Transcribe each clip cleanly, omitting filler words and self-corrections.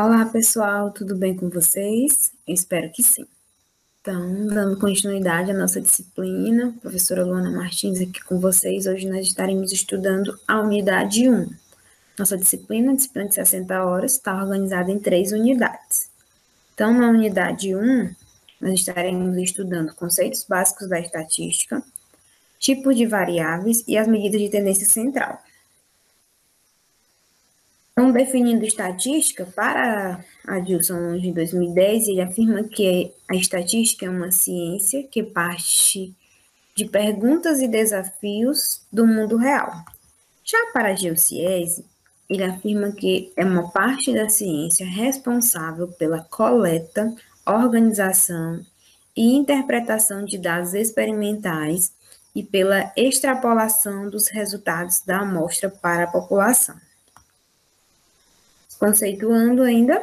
Olá, pessoal, tudo bem com vocês? Eu espero que sim. Então, dando continuidade à nossa disciplina, professora Luana Martins aqui com vocês. Hoje nós estaremos estudando a unidade 1. Nossa disciplina de 60 horas, está organizada em 3 unidades. Então, na unidade 1, nós estaremos estudando conceitos básicos da estatística, tipos de variáveis e as medidas de tendência central. Então, definindo estatística, para a Gilson de 2010, ele afirma que a estatística é uma ciência que parte de perguntas e desafios do mundo real. Já para Gilciese, ele afirma que é uma parte da ciência responsável pela coleta, organização e interpretação de dados experimentais e pela extrapolação dos resultados da amostra para a população. Conceituando ainda,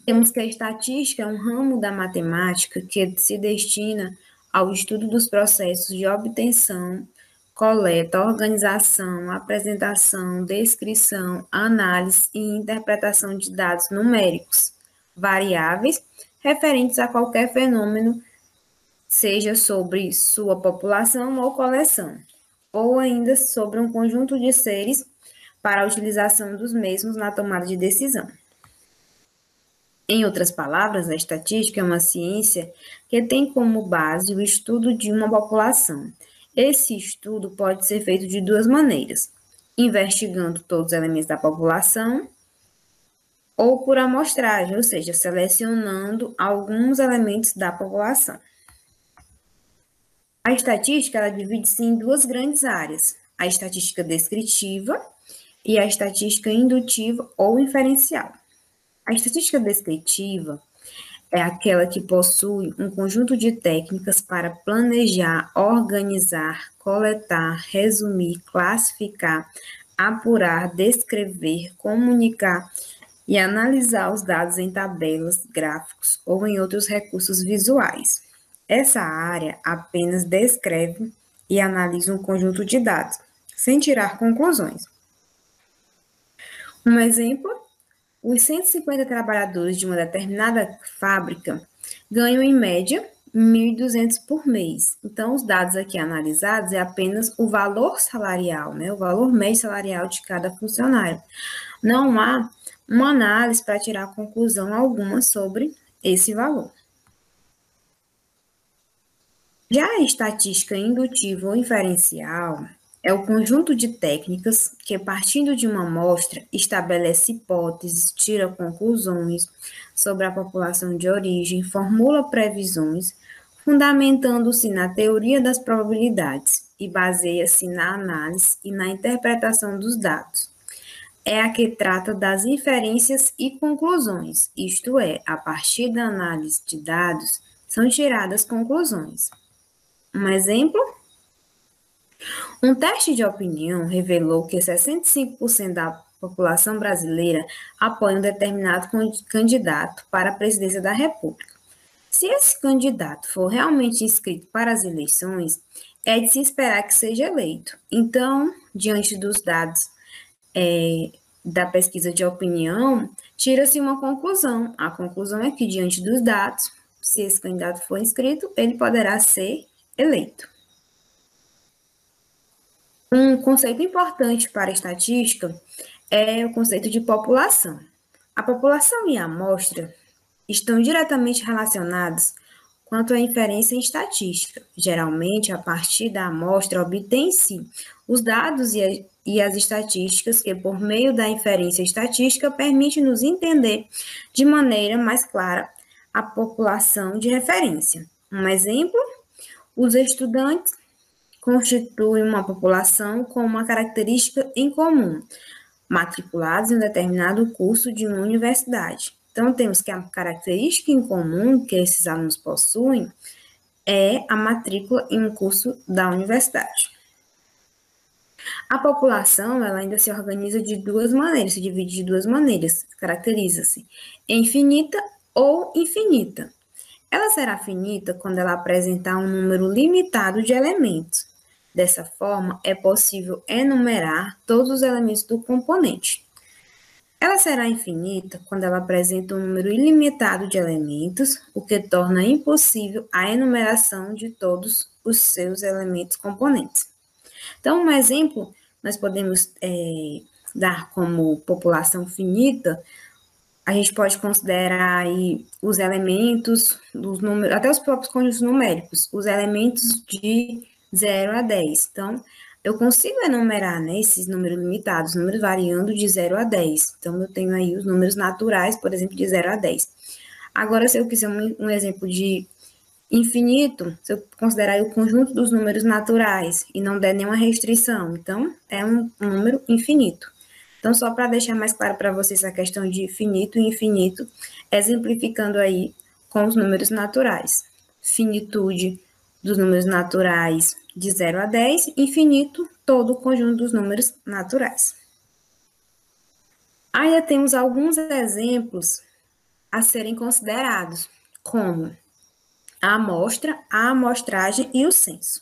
temos que a estatística é um ramo da matemática que se destina ao estudo dos processos de obtenção, coleta, organização, apresentação, descrição, análise e interpretação de dados numéricos, variáveis, referentes a qualquer fenômeno, seja sobre sua população ou coleção, ou ainda sobre um conjunto de seres para a utilização dos mesmos na tomada de decisão. Em outras palavras, a estatística é uma ciência que tem como base o estudo de uma população. Esse estudo pode ser feito de duas maneiras: investigando todos os elementos da população ou por amostragem, ou seja, selecionando alguns elementos da população. A estatística ela divide-se em duas grandes áreas: a estatística descritiva e a estatística indutiva ou inferencial. A estatística descritiva é aquela que possui um conjunto de técnicas para planejar, organizar, coletar, resumir, classificar, apurar, descrever, comunicar e analisar os dados em tabelas, gráficos ou em outros recursos visuais. Essa área apenas descreve e analisa um conjunto de dados, sem tirar conclusões. Um exemplo: os 150 trabalhadores de uma determinada fábrica ganham, em média, 1.200 por mês. Então, os dados aqui analisados é apenas o valor salarial, né? O valor médio salarial de cada funcionário. Não há uma análise para tirar conclusão alguma sobre esse valor. Já a estatística indutiva ou inferencial é o conjunto de técnicas que, partindo de uma amostra, estabelece hipóteses, tira conclusões sobre a população de origem, formula previsões, fundamentando-se na teoria das probabilidades e baseia-se na análise e na interpretação dos dados. É a que trata das inferências e conclusões, isto é, a partir da análise de dados, são tiradas conclusões. Um exemplo: um teste de opinião revelou que 65% da população brasileira apoia um determinado candidato para a presidência da República. Se esse candidato for realmente inscrito para as eleições, é de se esperar que seja eleito. Então, diante dos dados da pesquisa de opinião, tira-se uma conclusão. A conclusão é que, diante dos dados, se esse candidato for inscrito, ele poderá ser eleito. Um conceito importante para a estatística é o conceito de população. A população e a amostra estão diretamente relacionados quanto à inferência em estatística. Geralmente, a partir da amostra, obtém-se os dados e as estatísticas que, por meio da inferência estatística, permite-nos entender de maneira mais clara a população de referência. Um exemplo: os estudantes constituem uma população com uma característica em comum, matriculados em um determinado curso de uma universidade. Então, temos que a característica em comum que esses alunos possuem é a matrícula em um curso da universidade. A população, ela ainda se organiza de duas maneiras, se divide de duas maneiras, caracteriza-se em finita ou infinita. Ela será finita quando ela apresentar um número limitado de elementos. Dessa forma, é possível enumerar todos os elementos do componente. Ela será infinita quando ela apresenta um número ilimitado de elementos, o que torna impossível a enumeração de todos os seus elementos componentes. Então, um exemplo, nós podemos dar como população finita, a gente pode considerar aí os elementos dos números, até os próprios conjuntos numéricos, os elementos de 0 a 10. Então, eu consigo enumerar, né, esses números limitados, números variando de 0 a 10. Então, eu tenho aí os números naturais, por exemplo, de 0 a 10. Agora, se eu quiser um exemplo de infinito, se eu considerar o conjunto dos números naturais e não der nenhuma restrição, então é um número infinito. Então, só para deixar mais claro para vocês a questão de finito e infinito, exemplificando aí com os números naturais. Finitude dos números naturais de 0 a 10, infinito, todo o conjunto dos números naturais. Ainda temos alguns exemplos a serem considerados, como a amostra, a amostragem e o censo.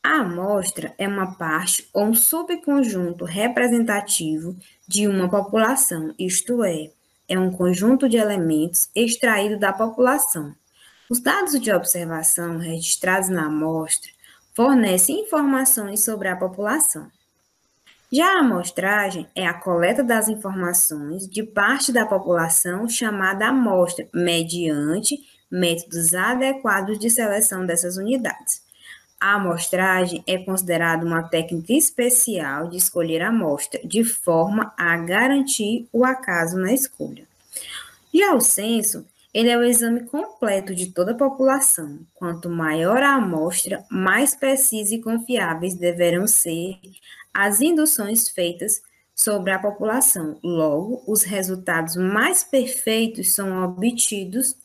A amostra é uma parte ou um subconjunto representativo de uma população, isto é um conjunto de elementos extraído da população. Os dados de observação registrados na amostra fornecem informações sobre a população. Já a amostragem é a coleta das informações de parte da população chamada amostra, mediante métodos adequados de seleção dessas unidades. A amostragem é considerada uma técnica especial de escolher a amostra, de forma a garantir o acaso na escolha. Já o censo, ele é o exame completo de toda a população. Quanto maior a amostra, mais precisas e confiáveis deverão ser as induções feitas sobre a população. Logo, os resultados mais perfeitos são obtidos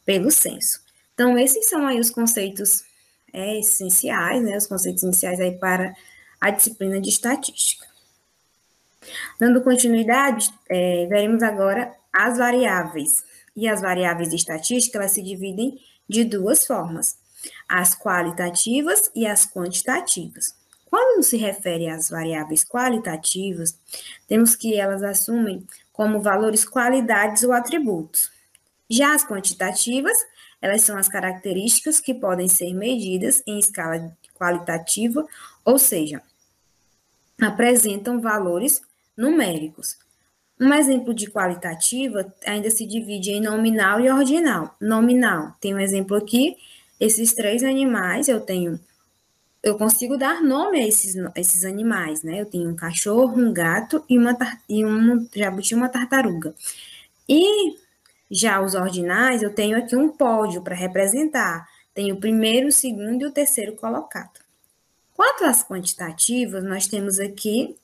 pelo censo. Então, esses são aí os conceitos essenciais, né, os conceitos iniciais aí para a disciplina de estatística. Dando continuidade, veremos agora as variáveis. E as variáveis de estatística, elas se dividem de duas formas, as qualitativas e as quantitativas. Quando se refere às variáveis qualitativas, temos que elas assumem como valores qualidades ou atributos. Já as quantitativas, elas são as características que podem ser medidas em escala qualitativa, ou seja, apresentam valores numéricos. Um exemplo de qualitativa ainda se divide em nominal e ordinal. Nominal, tem um exemplo aqui, esses três animais, eu consigo dar nome a esses animais, né? Eu tenho um cachorro, um gato e um jabuti e uma tartaruga. E já os ordinais, eu tenho aqui um pódio para representar. Tenho o primeiro, o segundo e o terceiro colocado. Quanto às quantitativas, nós temos aqui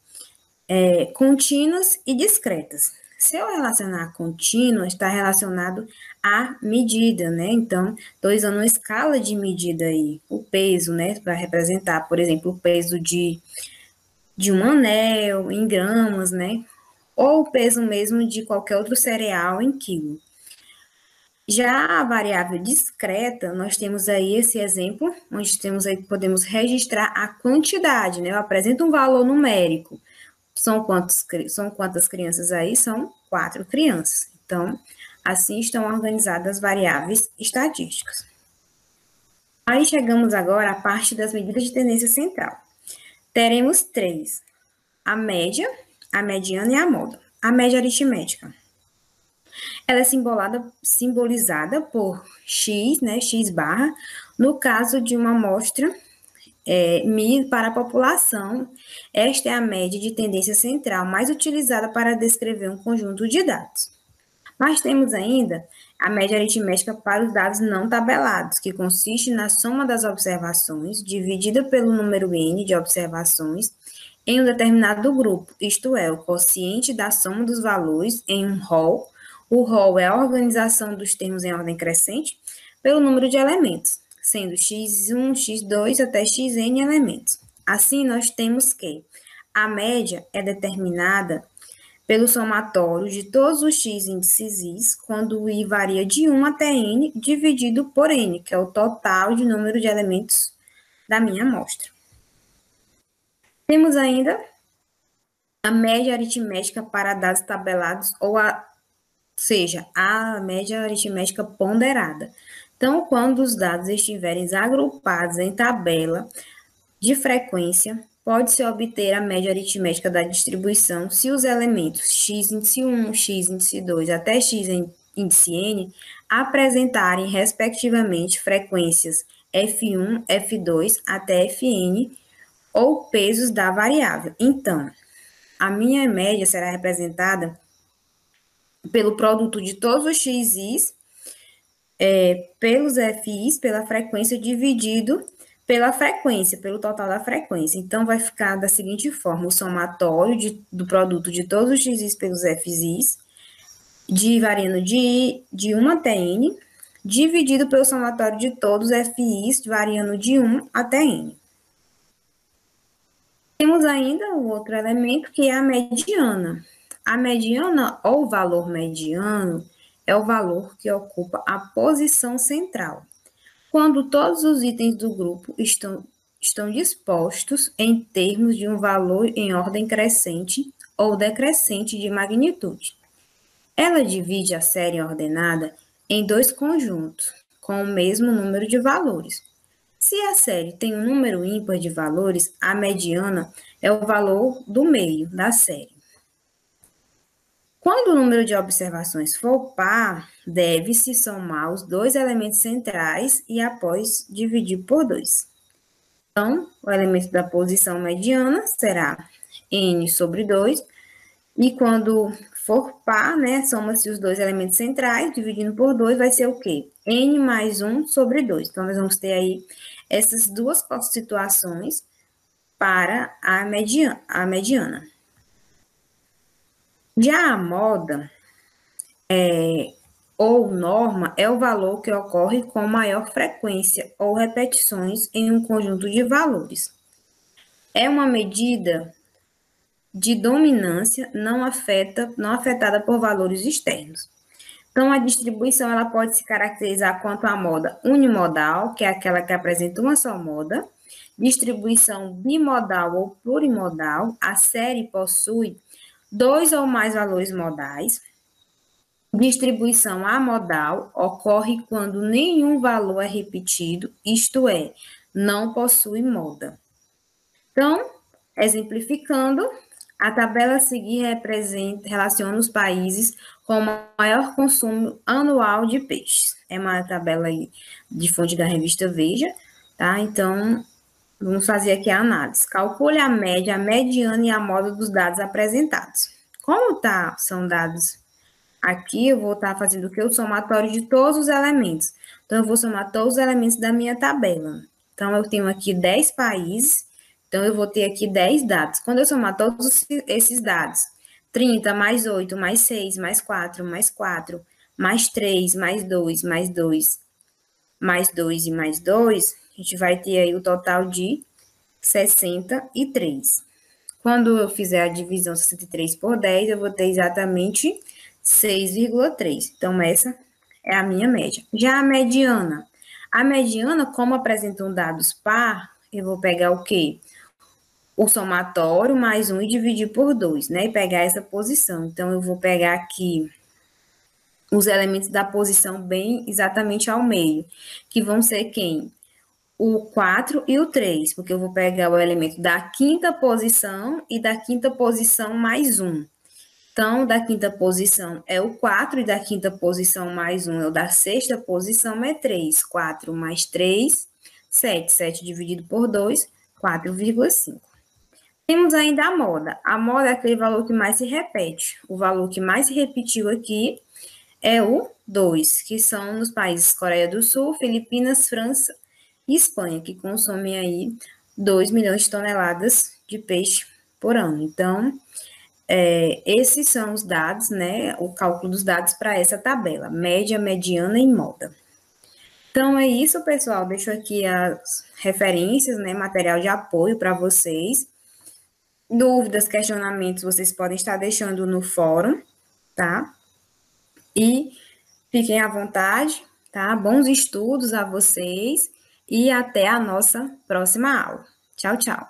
contínuas e discretas. Se eu relacionar contínua, está relacionado à medida, né? Então, estou usando uma escala de medida aí, o peso, né? Para representar, por exemplo, o peso de um anel em gramas, né? Ou o peso mesmo de qualquer outro cereal em quilo. Já a variável discreta, nós temos aí esse exemplo, onde temos aí, podemos registrar a quantidade, né? Eu apresento um valor numérico. São quantas crianças aí? São 4 crianças. Então, assim estão organizadas as variáveis estatísticas. Aí chegamos agora à parte das medidas de tendência central. Teremos 3: a média, a mediana e a moda. A média aritmética. Ela é simbolizada por x, né, x barra, no caso de uma amostra para a população. Esta é a média de tendência central mais utilizada para descrever um conjunto de dados. Mas temos ainda a média aritmética para os dados não tabelados, que consiste na soma das observações dividida pelo número n de observações em um determinado grupo, isto é, o quociente da soma dos valores em um rol. O rol é a organização dos termos em ordem crescente pelo número de elementos, sendo x1, x2 até xn elementos. Assim, nós temos que a média é determinada pelo somatório de todos os x índices is, quando o i varia de 1 até n, dividido por n, que é o total de número de elementos da minha amostra. Temos ainda a média aritmética para dados tabelados, seja, a média aritmética ponderada. Então, quando os dados estiverem agrupados em tabela de frequência, pode-se obter a média aritmética da distribuição se os elementos x índice 1, x índice 2 até x índice n apresentarem, respectivamente, frequências f1, f2 até fn ou pesos da variável. Então, a minha média será representada pelo produto de todos os xis, pelos FIs, pela frequência, dividido pela frequência, pelo total da frequência. Então, vai ficar da seguinte forma, o somatório do produto de todos os xis pelos FIs, variando de 1 até n, dividido pelo somatório de todos os FIs, variando de 1 até n. Temos ainda o outro elemento, que é a mediana. A mediana, ou valor mediano, é o valor que ocupa a posição central, quando todos os itens do grupo estão dispostos em termos de um valor em ordem crescente ou decrescente de magnitude. Ela divide a série ordenada em dois conjuntos, com o mesmo número de valores. Se a série tem um número ímpar de valores, a mediana é o valor do meio da série. Quando o número de observações for par, deve-se somar os dois elementos centrais e após dividir por 2. Então, o elemento da posição mediana será n sobre 2, e quando for par, né, soma-se os dois elementos centrais, dividindo por 2, vai ser o quê? N mais 1 sobre 2. Então, nós vamos ter aí essas duas situações para a mediana. Já a moda, ou norma, é o valor que ocorre com maior frequência ou repetições em um conjunto de valores. É uma medida de dominância não afetada por valores externos. Então, a distribuição ela pode se caracterizar quanto a moda unimodal, que é aquela que apresenta uma só moda, distribuição bimodal ou plurimodal, a série possui dois ou mais valores modais. Distribuição amodal ocorre quando nenhum valor é repetido, isto é, não possui moda. Então, exemplificando, a tabela a seguir relaciona os países com maior consumo anual de peixes. É uma tabela aí de fonte da revista Veja, tá? Então, vamos fazer aqui a análise. Calcule a média, a mediana e a moda dos dados apresentados. Como são dados aqui, eu vou estar fazendo o que? O somatório de todos os elementos. Então, eu vou somar todos os elementos da minha tabela. Então, eu tenho aqui 10 países, então, eu vou ter aqui 10 dados. Quando eu somar todos esses dados, 30 mais 8, mais 6, mais 4, mais 4, mais 3, mais 2, mais 2, mais 2 e mais 2, a gente vai ter aí o total de 63. Quando eu fizer a divisão 63 por 10, eu vou ter exatamente 6,3. Então, essa é a minha média. Já a mediana, como apresentam dados par, eu vou pegar o quê? O somatório mais 1 e dividir por 2, né? E pegar essa posição. Então, eu vou pegar aqui os elementos da posição bem exatamente ao meio, que vão ser quem? O 4 e o 3, porque eu vou pegar o elemento da quinta posição e da quinta posição mais 1. Então, da quinta posição é o 4 e da quinta posição mais 1 é o da sexta posição, é 3. 4 mais 3, 7. 7 dividido por 2, 4,5. Temos ainda a moda. A moda é aquele valor que mais se repete. O valor que mais se repetiu aqui é o 2, que são nos países Coreia do Sul, Filipinas, França e Espanha, que consomem aí 2 milhões de toneladas de peixe por ano. Então, esses são os dados, né? O cálculo dos dados para essa tabela, média, mediana e moda. Então, é isso, pessoal. Deixo aqui as referências, né? Material de apoio para vocês. Dúvidas, questionamentos, vocês podem estar deixando no fórum, tá? E fiquem à vontade, tá? Bons estudos a vocês e até a nossa próxima aula. Tchau, tchau.